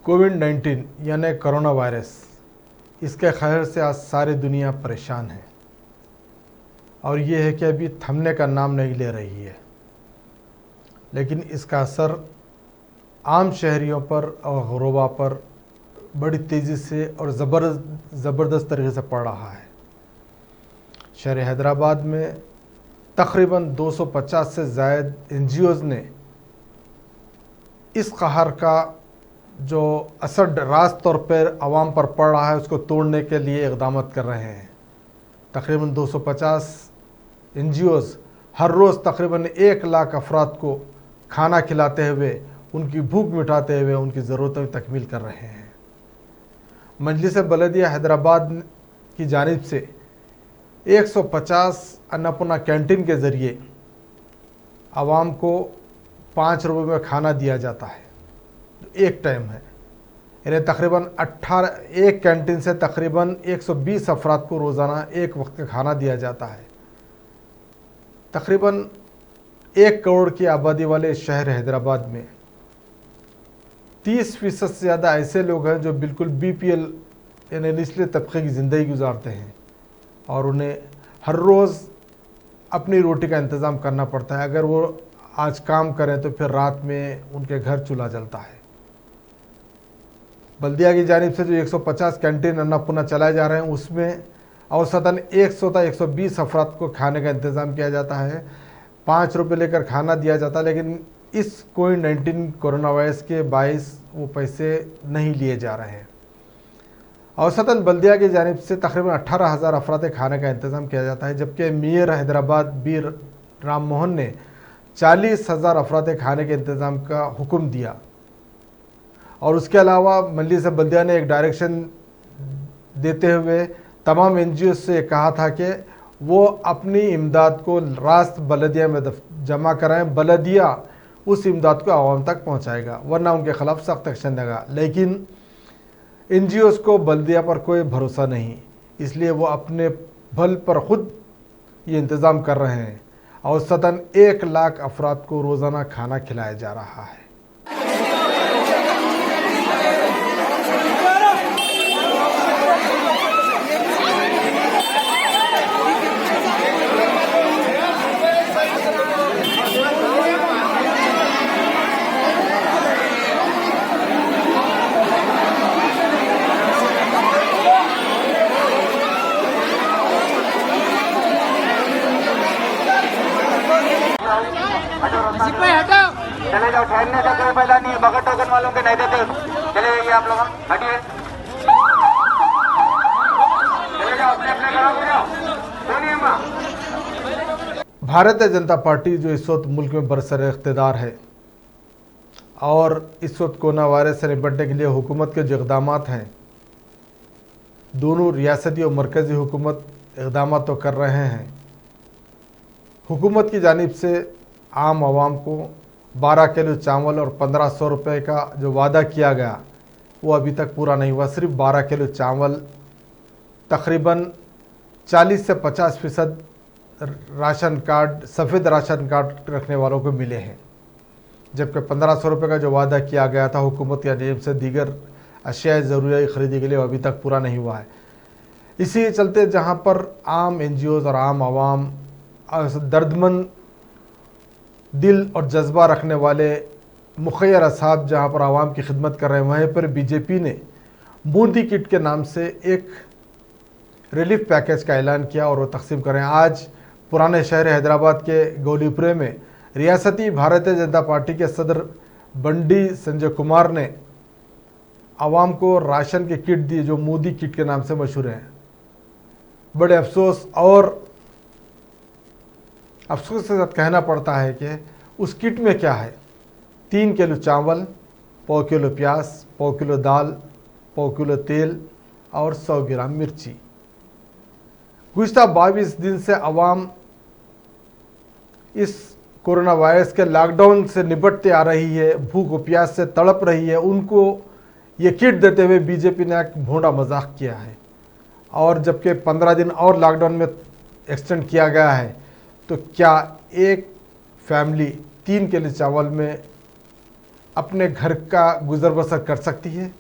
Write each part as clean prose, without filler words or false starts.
कोविड-19 यानी corona virus, इसके खैर से आज सारी दुनिया परेशान है और ये है कि अभी थमने का नाम नहीं ले रही है। लेकिन इसका असर आम शहरियों पर और गुरबा पर बड़ी तेज़ी से और ज़बरदस्त तरीके से पड़ रहा है। शहर हैदराबाद में तकरीबन 250 से ज़ायद NGOs ने इस कहर का जो असर रास्त तौर पर आवाम पर पड़ रहा है उसको तोड़ने के लिए इक़दाम कर रहे हैं। तकरीबन 250 NGOs हर रोज़ तकरीबन 1 लाख अफराद को खाना खिलाते हुए, उनकी भूख मिटाते हुए उनकी ज़रूरतों की तकमील कर रहे हैं। मजलिस बलदिया हैदराबाद की जानिब से 150 अन्नपूर्णा कैंटीन के ज़रिए आवाम को 5 रुपये में खाना दिया जाता है, एक टाइम है। यानी तकरीबन 18 एक कैंटीन से तकरीबन 120 अफराद को रोज़ाना एक वक्त का खाना दिया जाता है। तकरीबन 1 करोड़ की आबादी वाले शहर हैदराबाद में 30% से ज़्यादा ऐसे लोग हैं जो बिल्कुल BPL यानी निचले तबके की ज़िंदगी गुजारते हैं और उन्हें हर रोज़ अपनी रोटी का इंतज़ाम करना पड़ता है। अगर वो आज काम करें तो फिर रात में उनके घर चूल्हा जलता है। बल्दिया की जानिब से जो 150 कैंटीन अन्नपूर्णा चलाए जा रहे हैं उसमें औसतन 100 से 120 अफराद को खाने का इंतज़ाम किया जाता है। 5 रुपये लेकर खाना दिया जाता है, लेकिन इस कोविड-19 कोरोना वायरस के बायस वो पैसे नहीं लिए जा रहे हैं। औसतन बल्दिया की जानिब से तकरीबन 18,000 अफराद खाने का इंतज़ाम किया जाता है, जबकि मेयर हैदराबाद बीर राम मोहन ने 40,000 अफराद खाने के इंतज़ाम का हुक्म दिया। और उसके अलावा मजलिस बल्दिया ने एक डायरेक्शन देते हुए तमाम NGOs से कहा था कि वो अपनी इमदाद को रास्त बलदिया में जमा कराएं, बलदिया उस इमदाद को आवाम तक पहुंचाएगा, वरना उनके ख़िलाफ़ सख्त एक्शन लेगा। लेकिन NGOs को बल्दिया पर कोई भरोसा नहीं, इसलिए वो अपने बल पर ख़ुद ये इंतज़ाम कर रहे हैं। औसतन 1 लाख अफराद को रोज़ाना खाना खिलाया जा रहा है। चले जाओ, ठहरने का कोई फायदा नहीं है। बगैर टोकन वालों के नहीं देते, चले जाइए आप लोग, हटिए, चले जाओ, अपने अपने घरों को जाओ। सुनिए माँ, भारतीय जनता पार्टी जो इस वक्त मुल्क में बरसर इख्तिदार है और इस वक्त कोरोना वायरस से निपटने के लिए हुकूमत के जो इक़दाम हैं, दोनों रियासती और मरकज़ी हुकूमत इक़दाम तो कर रहे हैं। हुकूमत की जानिब से आम आवाम को 12 किलो चावल और 1500 रुपये का जो वादा किया गया वो अभी तक पूरा नहीं हुआ। सिर्फ 12 किलो चावल तकरीबन 40 से 50% राशन कार्ड, सफ़ेद राशन कार्ड रखने वालों को मिले हैं, जबकि 1500 रुपये का जो वादा किया गया था हुकूमत की जेब से दीगर अशिया ज़रूरी ख़रीदी के लिए, वो अभी तक पूरा नहीं हुआ है। इसी चलते जहाँ पर आम NGOs और आम आवाम दर्दमंद दिल और जज्बा रखने वाले मुखैर असाब जहाँ पर आवाम की खिदमत कर रहे हैं, वहीं पर BJP ने बूंदी किट के नाम से एक रिलीफ पैकेज का ऐलान किया और वो तकसीम करें। आज पुराने शहर हैदराबाद के गोलीपुरे में रियासती भारतीय जनता पार्टी के सदर बंडी संजय कुमार ने आवाम को राशन की किट दी, जो मोदी किट के नाम से मशहूर है। बड़े अफसोस के साथ कहना पड़ता है कि उस किट में क्या है। 3 किलो चावल, 1.25 किलो प्याज, 1.25 किलो दाल, 1.25 किलो तेल और 100 ग्राम मिर्ची। गुज़िश्ता 22 दिन से आवाम इस कोरोना वायरस के लॉकडाउन से निपटते आ रही है, भूख और प्यास से तड़प रही है। उनको ये किट देते हुए BJP ने एक भोंडा मजाक किया है। और जबकि 15 दिन और लॉकडाउन में एक्सटेंड किया गया है, तो क्या एक फैमिली 3 किलो चावल में अपने घर का गुजर बसर कर सकती है।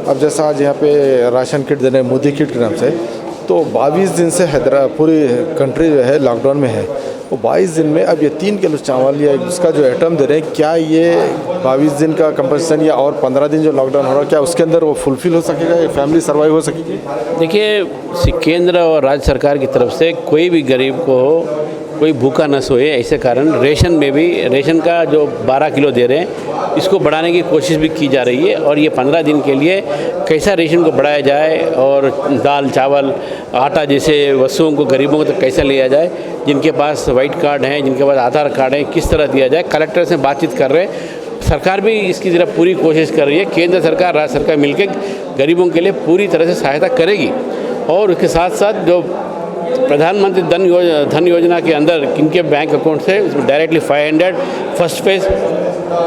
अब जैसा आज यहाँ पे राशन किट दे रहे हैं मोदी किट के नाम से, तो 22 दिन से हैदराबाद पूरी कंट्री जो है लॉकडाउन में है। वो 22 दिन में अब ये 3 किलो चावल या इसका जो आइटम दे रहे हैं, क्या ये 22 दिन का कंपल्सन या और 15 दिन जो लॉकडाउन हो रहा है, क्या उसके अंदर वो फुलफिल हो सकेगा, ये फैमिली सर्वाइव हो सकेगी? देखिए, केंद्र और राज्य सरकार की तरफ से कोई भी गरीब को कोई भूखा न सोए, ऐसे कारण रेशन में भी रेशन का जो 12 किलो दे रहे हैं इसको बढ़ाने की कोशिश भी की जा रही है। और ये 15 दिन के लिए कैसा रेशन को बढ़ाया जाए और दाल चावल आटा जैसे वस्तुओं को गरीबों को तक कैसा लिया जाए, जिनके पास वाइट कार्ड हैं, जिनके पास आधार कार्ड है, किस तरह दिया जाए, कलेक्टर से बातचीत कर रहे हैं। सरकार भी इसकी तरफ पूरी कोशिश कर रही है। केंद्र सरकार राज्य सरकार मिलकर गरीबों के लिए पूरी तरह से सहायता करेगी। और उसके साथ साथ जो प्रधानमंत्री धन योजना के अंदर किनके बैंक अकाउंट से उसमें डायरेक्टली 500 फर्स्ट फेज़,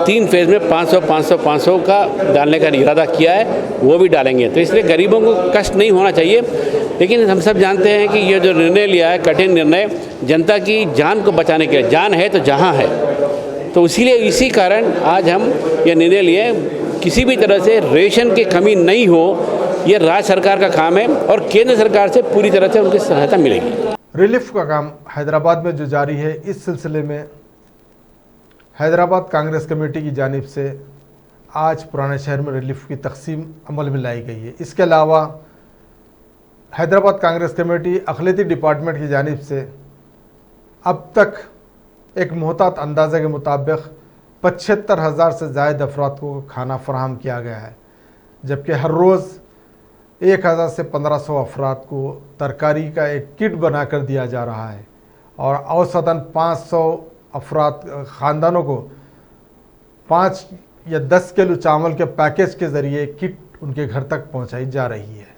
3 फेज़ में 500 का डालने का इरादा किया है, वो भी डालेंगे। तो इसलिए गरीबों को कष्ट नहीं होना चाहिए। लेकिन हम सब जानते हैं कि ये जो निर्णय लिया है, कठिन निर्णय, जनता की जान को बचाने के लिए, जान है तो जहां है, तो इसीलिए इसी कारण आज हम ये निर्णय लिए। किसी भी तरह से रेशन की कमी नहीं हो, ये राज्य सरकार का काम है और केंद्र सरकार से पूरी तरह से उनकी सहायता मिलेगी। रिलीफ का काम हैदराबाद में जो जारी है, इस सिलसिले में हैदराबाद कांग्रेस कमेटी की जानिब से आज पुराने शहर में रिलीफ की तकसीम अमल में लाई गई है। इसके अलावा हैदराबाद कांग्रेस कमेटी अखिलती डिपार्टमेंट की जानिब से अब तक एक मोहतात अंदाजे के मुताबिक 75,000 से ज़ायद अफराद को खाना फराहम किया गया है, जबकि हर रोज़ 1,000 से 1,500 अफराद को तरकारी का एक किट बनाकर दिया जा रहा है और औसतन 500 अफराद ख़ानदानों को 5 या 10 किलो चावल के पैकेज के ज़रिए किट उनके घर तक पहुंचाई जा रही है।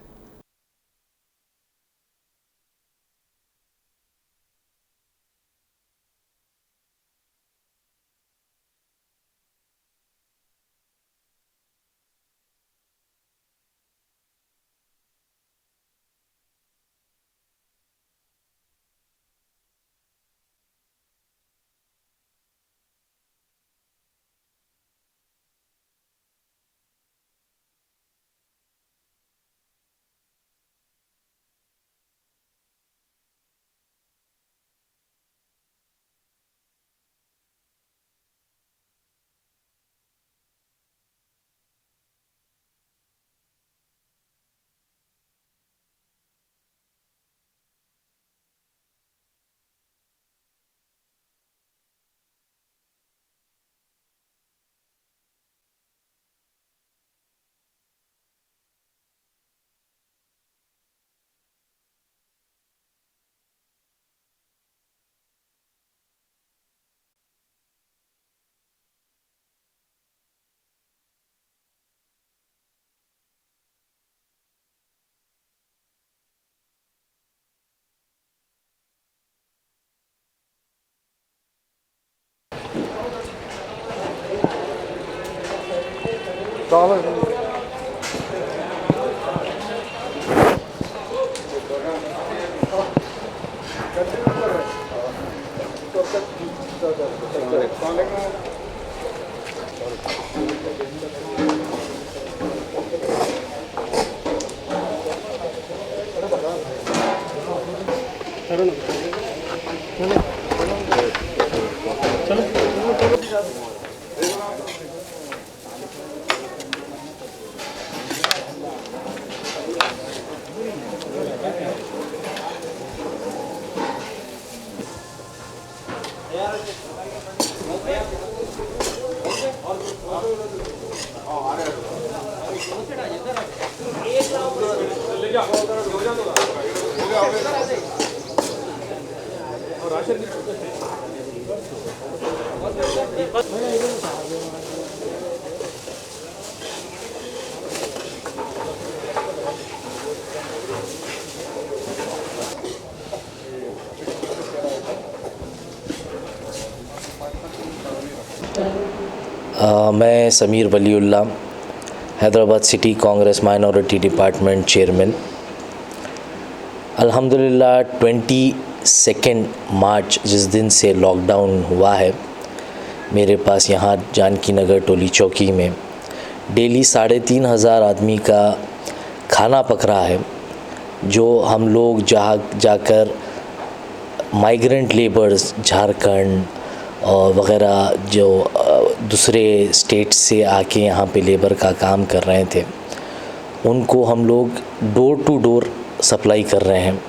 मैं Sameer Waliullah, Hyderabad city Congress minority department chairman. अल्हम्दुलिल्लाह 22 मार्च जिस दिन से लॉकडाउन हुआ है, मेरे पास यहाँ जानकी नगर टोली चौकी में डेली 3,500 आदमी का खाना पक रहा है, जो हम लोग जहाँ जाकर माइग्रेंट लेबर्स झारखंड और वग़ैरह जो दूसरे स्टेट से आके यहाँ पे लेबर का काम कर रहे थे, उनको हम लोग डोर टू डोर सप्लाई कर रहे हैं।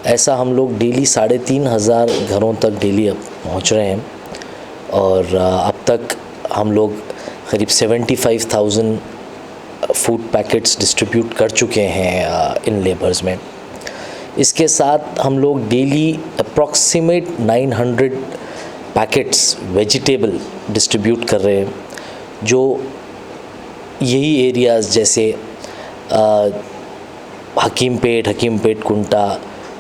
ऐसा हम लोग डेली 3,500 घरों तक डेली अब पहुँच रहे हैं और अब तक हम लोग करीब 75,000 फूड पैकेट्स डिस्ट्रीब्यूट कर चुके हैं इन लेबर्स में। इसके साथ हम लोग daily approximate 900 packets vegetable distribute कर रहे हैं, जो यही एरियाज़ जैसे Hakimpet Kunta,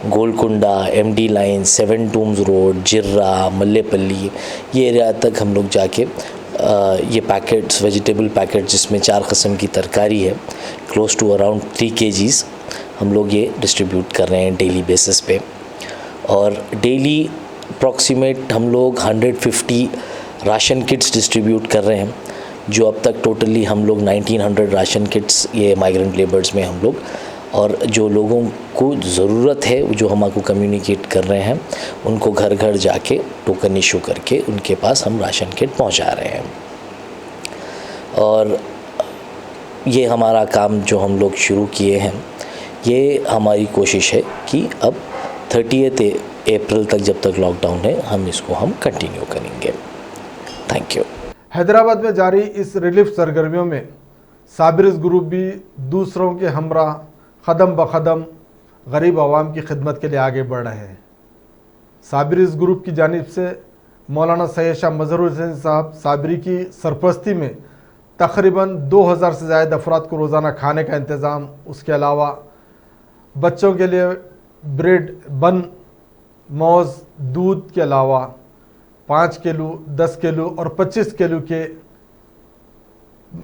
Golconda, MD line, 7 tombs road, Jirra, Mallepally, ये एरिया तक हम लोग जाके ये पैकेट्स वेजिटेबल पैकेट जिसमें 4 किस्म की तरकारी है, क्लोज टू अराउंड 3 kgs हम लोग ये डिस्ट्रीब्यूट कर रहे हैं डेली बेसिस पे। और डेली अप्रॉक्सीमेट हम लोग 150 राशन किट्स डिस्ट्रीब्यूट कर रहे हैं, जो अब तक टोटली हम लोग 1900 राशन किट्स ये माइग्रेंट लेबर्स में हम लोग, और जो लोगों को ज़रूरत है जो हम आपको कम्युनिकेट कर रहे हैं, उनको घर घर जाके टोकन इशू करके उनके पास हम राशन किट पहुंचा रहे हैं। और ये हमारा काम जो हम लोग शुरू किए हैं, ये हमारी कोशिश है कि अब 30 अप्रैल तक जब तक लॉकडाउन है हम इसको हम कंटिन्यू करेंगे। Thank you. हैदराबाद में जारी इस रिलीफ सरगर्मियों में साबिरिस ग्रुप भी दूसरों के हमरा कदम ब कदम गरीब आवाम की खिदमत के लिए आगे बढ़ रहे हैं। साबिरिस ग्रुप की जानिब से मौलाना सैयद शाह मजहर हुसैन साहब साबिरी की सरपरस्ती में तकरीबन 2000 से ज़्यादा अफराद को रोज़ाना खाने का इंतज़ाम, उसके अलावा बच्चों के लिए ब्रेड, बन, मौज़, दूध के अलावा 5 किलो, 10 किलो और 25 किलो के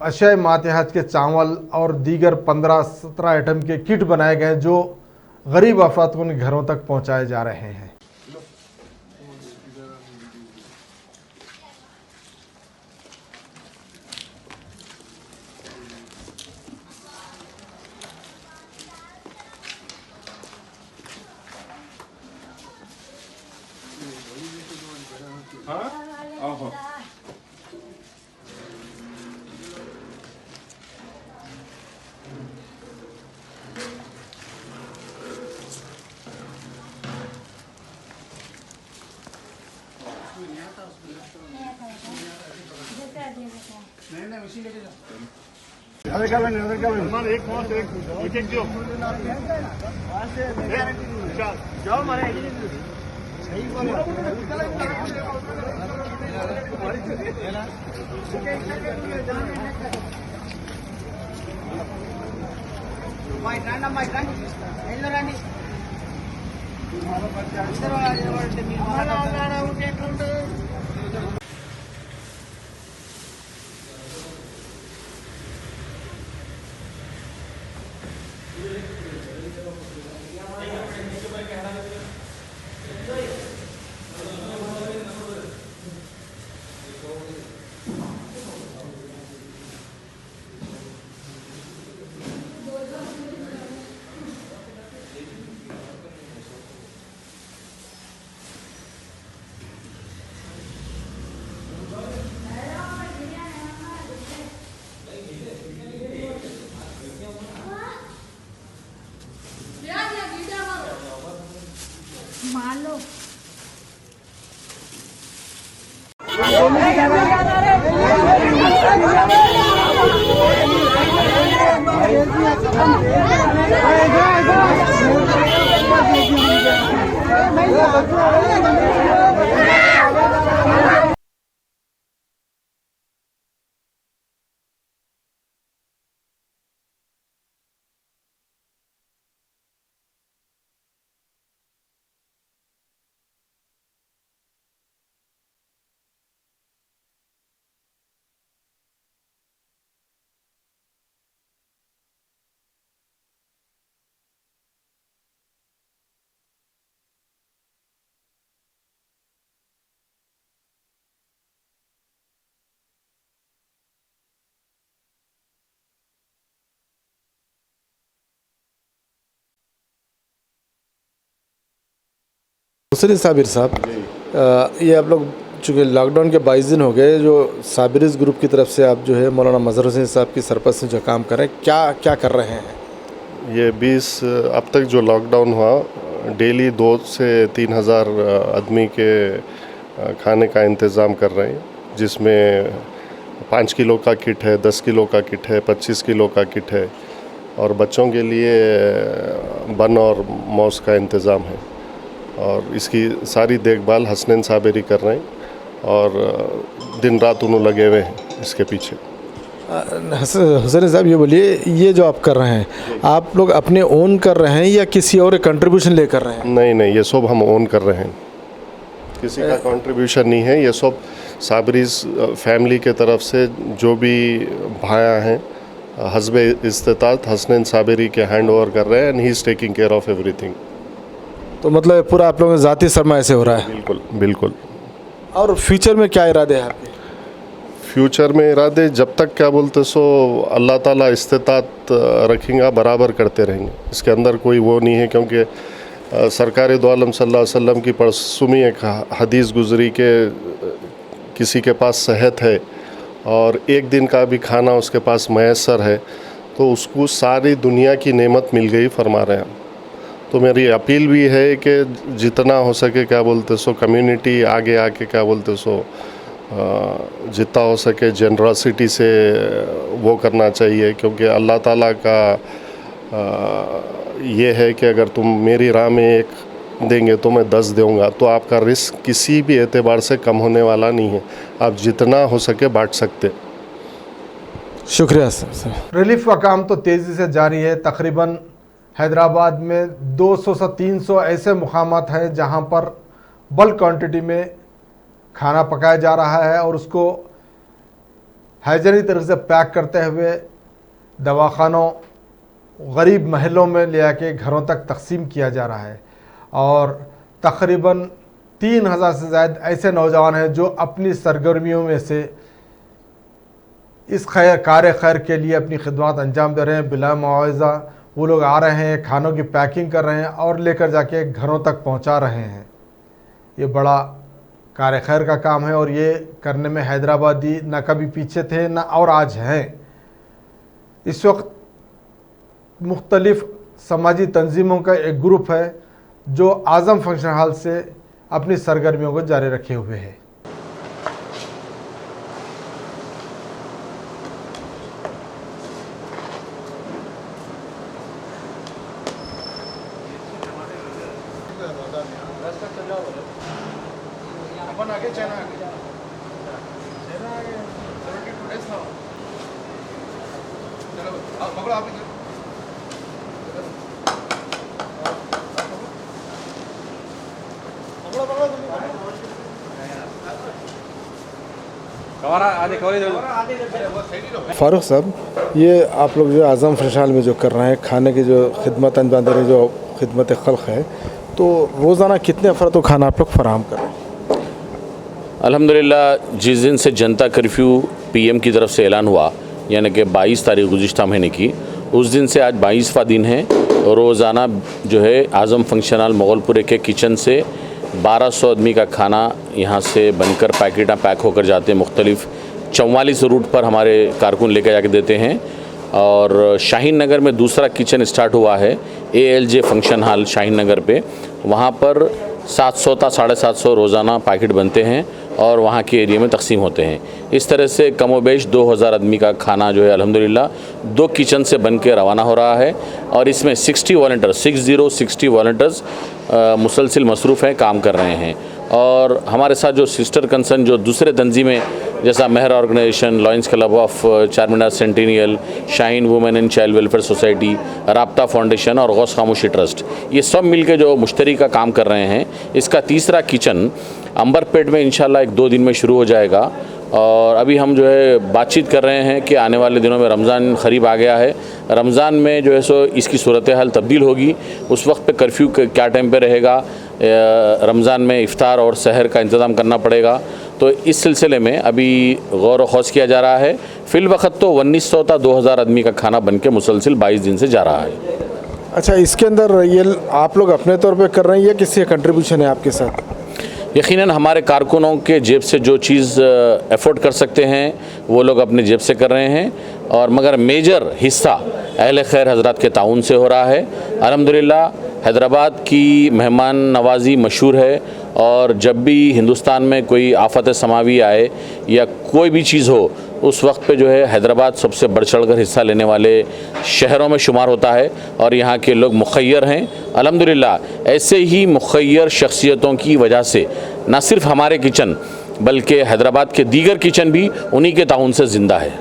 अशय मातहत के चावल और दीगर 15-17 आइटम के किट बनाए गए, जो गरीब अफराद को उनके घरों तक पहुंचाए जा रहे हैं। हुसैन साबिर साहब, ये आप लोग चूँकि लॉकडाउन के 22 दिन हो गए, जो साबिरिस ग्रुप की तरफ से आप जो है मौलाना मजहर हुसैन साहब की सरपरस्त से जो काम कर रहे हैं, क्या क्या कर रहे हैं? ये 20 अब तक जो लॉकडाउन हुआ, डेली 2 से 3 हज़ार आदमी के खाने का इंतज़ाम कर रहे हैं, जिसमें 5 किलो का किट है, 10 किलो का किट है, 25 किलो का किट है, और बच्चों के लिए बन और मौस का इंतज़ाम है। और इसकी सारी देखभाल हसनैन साबिरी कर रहे हैं और दिन रात उन्होंने लगे हुए हैं इसके पीछे। हुसैन साहब, ये बोलिए, ये जो आप कर रहे हैं, आप लोग अपने ओन कर रहे हैं या किसी और कंट्रीब्यूशन ले कर रहे हैं? नहीं, ये सब हम ओन कर रहे हैं, किसी का कंट्रीब्यूशन नहीं है। ये सब साबरीज फैमिली के तरफ से जो भी भाया हैं, हस्बे इस्तेतात हसनैन साबिरी के हैंड ओवर कर रहे हैं, and he is taking care of everything. तो मतलब पूरा आप लोगों के ज़ाती सरमाए से हो रहा है? बिल्कुल बिल्कुल। और फ्यूचर में क्या इरादे हैं आपके? फ्यूचर में इरादे जब तक क्या बोलते सो अल्लाह ताला इस्तेतात रखेंगे, बराबर करते रहेंगे। इसके अंदर कोई वो नहीं है, क्योंकि सरकार दो आलम सल्लल्लाहु अलैहि वसल्लम की परसुमी एक हदीस गुजरी के किसी के पास सेहत है और एक दिन का भी खाना उसके पास मैसर है, तो उसको सारी दुनिया की नेमत मिल गई, फरमा रहे हैं। तो मेरी अपील भी है कि जितना हो सके क्या बोलते सो कम्युनिटी आगे आके क्या बोलते सो जितना हो सके जनरसिटी से वो करना चाहिए, क्योंकि अल्लाह ताला का ये है कि अगर तुम मेरी राह में एक देंगे तो मैं 10 दूँगा, तो आपका रिस्क किसी भी एतबार से कम होने वाला नहीं है। आप जितना हो सके बांट सकते। शुक्रिया सर। रिलीफ का काम तो तेज़ी से जारी है। तकरीबन हैदराबाद में 200 से 300 ऐसे मुकामात हैं जहां पर बल्क क्वांटिटी में खाना पकाया जा रहा है और उसको हाइजीनिक तरीके से पैक करते हुए दवाखानों, गरीब महलों में ले आके घरों तक तकसीम किया जा रहा है। और तकरीबन 3000 से ज़्यादा ऐसे नौजवान हैं जो अपनी सरगर्मियों में से इस कार खैर के लिए अपनी खिदमत अंजाम दे रहे हैं। बिला मुआवजा वो लोग आ रहे हैं, खानों की पैकिंग कर रहे हैं और लेकर जाके घरों तक पहुंचा रहे हैं। ये बड़ा कार खैर का काम है और ये करने में हैदराबादी ना कभी पीछे थे ना और आज हैं। इस वक्त मुख्तलिफ समाजी तंजीमों का एक ग्रुप है जो आज़म फंक्शन हॉल से अपनी सरगर्मियों को जारी रखे हुए है। फारूक साहब, ये आप लोग जो आज़म फंक्शन हॉल में जो कर रहे हैं, खाने की जो खिदमत अंजाम दे रहे हैं, जो खिदमत खल्क है, तो रोज़ाना कितने अफराद को खाना आप लोग फराहम कर रहे हैं? अल्हम्दुलिल्लाह, जिस दिन से जनता कर्फ्यू पीएम की तरफ से ऐलान हुआ, यानी कि 22 तारीख गुज़िश्ता महीने की, उस दिन से आज 22वां दिन है। रोज़ाना जो है आज़म फंक्शन हॉल मोगलपुरे के किचन से 1200 आदमी का खाना यहाँ से बनकर पैक होकर जाते हैं। मुख्तलिफ़ 44 रूट पर हमारे कारकुन लेकर जाके देते हैं। और शाहीन नगर में दूसरा किचन स्टार्ट हुआ है, ALJ फंक्शन हॉल शाहीन नगर पे, वहाँ पर 700 ता 750 रोज़ाना पैकेट बनते हैं और वहाँ के एरिया में तकसीम होते हैं। इस तरह से कमोबेश 2000 आदमी का खाना जो है अल्हम्दुलिल्लाह 2 किचन से बन के रवाना हो रहा है। और इसमें 60 वॉलंटियर्स मुसलसिल मसरूफ़ हैं, काम कर रहे हैं। और हमारे साथ जो सिस्टर कंसर्न जो दूसरे तंजीमें जैसा Mehar organisation, lions club of Charminar centennial, Shaheen women and child welfare society, Rabta foundation और गौस खामोशी ट्रस्ट, ये सब मिलकर जो मुश्तरी का काम कर रहे हैं। इसका तीसरा किचन अंबरपेट में इंशाल्लाह 1-2 दिन में शुरू हो जाएगा। और अभी हम जो है बातचीत कर रहे हैं कि आने वाले दिनों में रमज़ान करीब आ गया है। रमज़ान में जो है सो इसकी सूरत हाल तब्दील होगी। उस वक्त पे कर्फ्यू क्या टाइम पे रहेगा, रमज़ान में इफ्तार और सहर का इंतज़ाम करना पड़ेगा। तो इस सिलसिले में अभी गौर व खौज किया जा रहा है। फ़िल वक्त तो 1900 ता 2000 आदमी का खाना बन के मुसलसिल 22 दिन से जा रहा है। अच्छा, इसके अंदर ये आप लोग अपने तौर पे कर रहे हैं या किसी का कंट्रीब्यूशन है आपके साथ? यकीनन हमारे कारकुनों के जेब से जो चीज़ अफोर्ड कर सकते हैं वो लोग अपने जेब से कर रहे हैं, और मगर मेजर हिस्सा अहले खैर हज़रात के ताउन से हो रहा है। अल्हम्दुलिल्लाह हैदराबाद की मेहमान नवाजी मशहूर है, और जब भी हिंदुस्तान में कोई आफत समावी आए या कोई भी चीज़ हो, उस वक्त पे जो है हैदराबाद सबसे बढ़ चढ़ कर हिस्सा लेने वाले शहरों में शुमार होता है, और यहाँ के लोग मुखय्यर हैं। अल्हम्दुलिल्लाह ऐसे ही मुखय्यर शख्सियतों की वजह से न सिर्फ हमारे किचन बल्कि हैदराबाद के दीगर किचन भी उन्हीं के ताउन से ज़िंदा है।